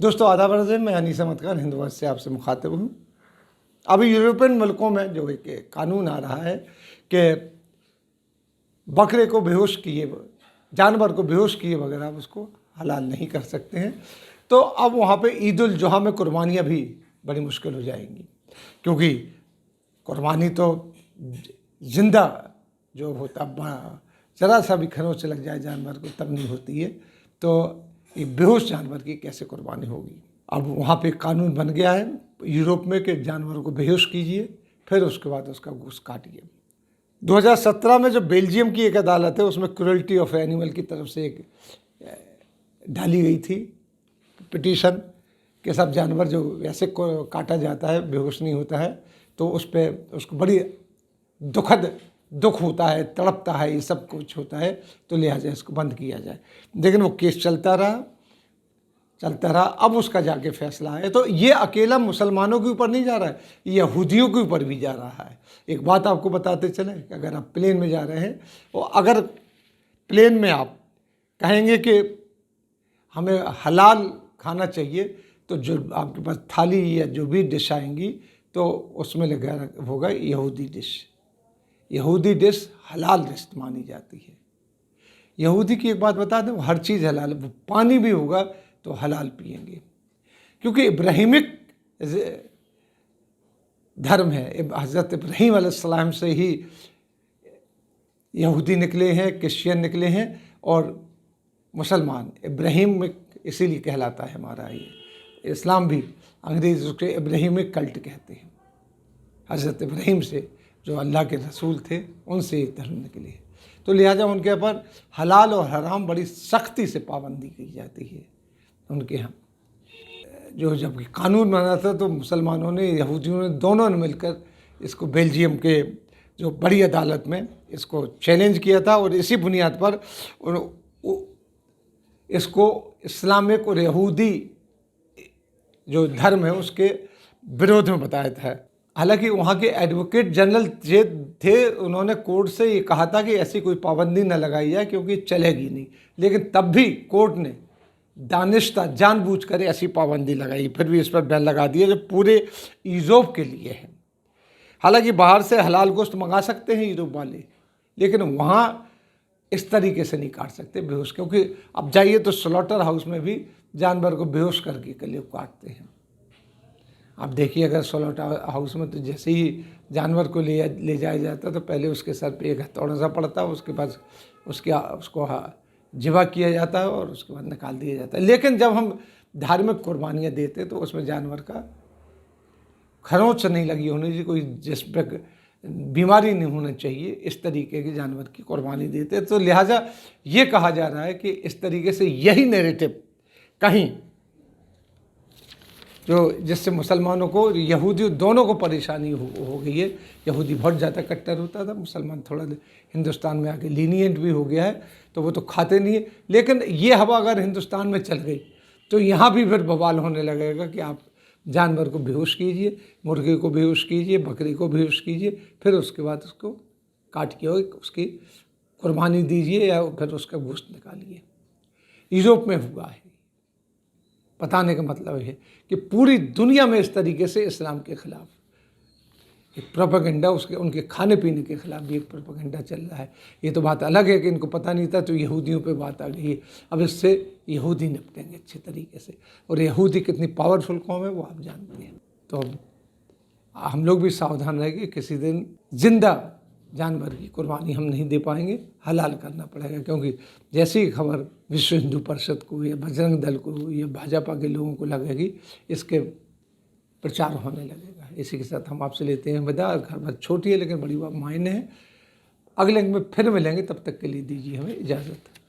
दोस्तों आदाब अर्ज़ है, मैं अनीस अहमद खान हिंदुवाद से आपसे मुखातिब हूँ। अभी यूरोपियन मुल्कों में जो एक कानून आ रहा है कि बकरे को बेहोश किए, जानवर को बेहोश किए बगैर आप उसको हलाल नहीं कर सकते हैं। तो अब वहाँ पे ईद उल जुहा में कुर्बानियाँ भी बड़ी मुश्किल हो जाएंगी, क्योंकि कुर्बानी तो जिंदा जो होता ज़रा सा भी खरोंच लग जाए जानवर को तब नहीं होती है, तो एक बेहोश जानवर की कैसे कुर्बानी होगी। अब वहाँ पे कानून बन गया है यूरोप में कि जानवरों को बेहोश कीजिए, फिर उसके बाद उसका गोश्त काटिए। 2017 में जो बेल्जियम की एक अदालत है उसमें क्रूअल्टी ऑफ एनिमल की तरफ से एक डाली गई थी पिटीशन कि सब जानवर जो वैसे को काटा जाता है बेहोश नहीं होता है, तो उस पर उसको बड़ी दुख होता है, तड़पता है, ये सब कुछ होता है, तो लिहाजा इसको बंद किया जाए। लेकिन वो केस चलता रहा। अब उसका जाके फैसला है। तो ये अकेला मुसलमानों के ऊपर नहीं जा रहा है, यहूदियों के ऊपर भी जा रहा है। एक बात आपको बताते चले कि अगर आप प्लेन में जा रहे हैं और अगर प्लेन में आप कहेंगे कि हमें हलाल खाना चाहिए, तो जो आपके पास थाली या जो भी डिश आएंगी तो उसमें लगा होगा यहूदी डिश। यहूदी डिश हलाल डिश मानी जाती है। यहूदी की एक बात बता दें, हर चीज़ हलाल, वो पानी भी होगा तो हलाल पिएंगे, क्योंकि इब्राहिमिक धर्म है। हज़रत इब्राहीम अलैहिस्सलाम से ही यहूदी निकले हैं, क्रिश्चियन निकले हैं, और मुसलमान इब्राहीम इसीलिए कहलाता है हमारा ये। इस्लाम भी अंग्रेज़ उसके इब्राहिमिक कल्ट कहते हैं। हज़रत इब्राहीम से जो अल्लाह के रसूल थे उनसे ये धर्म निकले, तो लिहाजा उनके ऊपर हलाल और हराम बड़ी सख्ती से पाबंदी की जाती है उनके यहाँ। जो जब कानून बना था तो मुसलमानों ने, यहूदियों ने, दोनों ने मिलकर इसको बेल्जियम के जो बड़ी अदालत में इसको चैलेंज किया था, और इसी बुनियाद पर इसको इस्लामिक और यहूदी जो धर्म है उसके विरोध में बताया था। हालांकि वहाँ के एडवोकेट जनरल थे, उन्होंने कोर्ट से ये कहा था कि ऐसी कोई पाबंदी न लगाई जाए क्योंकि चलेगी नहीं, लेकिन तब भी कोर्ट ने दानिश्ता जानबूझकर ऐसी पाबंदी लगाई, फिर भी इस पर बैन लगा दिया जो पूरे यूरोप के लिए है। हालांकि बाहर से हलाल गोश्त मंगा सकते हैं यूरोप वाले, लेकिन वहाँ इस तरीके से नहीं काट सकते बेहोश, क्योंकि अब जाइए तो स्लॉटर हाउस में भी जानवर को बेहोश करके के लिए काटते हैं। आप देखिए अगर स्लॉटर हाउस में तो जैसे ही जानवर को ले जाया जाता तो पहले उसके सर पे एक हथौड़ा सा पड़ता है, उसके बाद उसको ज़िबा किया जाता है और उसके बाद निकाल दिया जाता है। लेकिन जब हम धार्मिक कुर्बानियाँ देते तो उसमें जानवर का खरोंच नहीं लगी होनी चाहिए, कोई जिस पर बीमारी नहीं होनी चाहिए, इस तरीके के जानवर की कुर्बानी देते। तो लिहाजा ये कहा जा रहा है कि इस तरीके से यही नैरेटिव कहीं जो जिससे मुसलमानों को, यहूदी दोनों को परेशानी हो गई है। यहूदी बहुत ज़्यादा कट्टर होता था, मुसलमान थोड़ा हिंदुस्तान में आके लीनियंट भी हो गया है, तो वो तो खाते नहीं है। लेकिन ये हवा अगर हिंदुस्तान में चल गई तो यहाँ भी फिर बवाल होने लगेगा कि आप जानवर को बेहोश कीजिए, मुर्गे को बेहोश कीजिए, बकरी को बेहोश कीजिए, फिर उसके बाद उसको काट के उसकी कुर्बानी दीजिए या फिर उसका गोश्त निकालिए। यूरोप में हुआ है। बताने का मतलब है कि पूरी दुनिया में इस तरीके से इस्लाम के खिलाफ एक प्रोपेगेंडा, उनके खाने पीने के खिलाफ भी एक प्रोपेगेंडा चल रहा है। ये तो बात अलग है कि इनको पता नहीं था, तो यहूदियों पे बात आ गई। अब इससे यहूदी निपटेंगे अच्छे तरीके से, और यहूदी कितनी पावरफुल कौम है वो आप जानते हैं। तो हम लोग भी सावधान रहेंगे, किसी दिन जिंदा जानवर की कुर्बानी हम नहीं दे पाएंगे, हलाल करना पड़ेगा। क्योंकि जैसी खबर विश्व हिंदू परिषद को या बजरंग दल को या भाजपा के लोगों को लगेगी, इसके प्रचार होने लगेगा। इसी के साथ हम आपसे लेते हैं विदा। खबर छोटी है लेकिन बड़ी मायने है। अगले में फिर मिलेंगे, तब तक के लिए दीजिए हमें इजाज़त।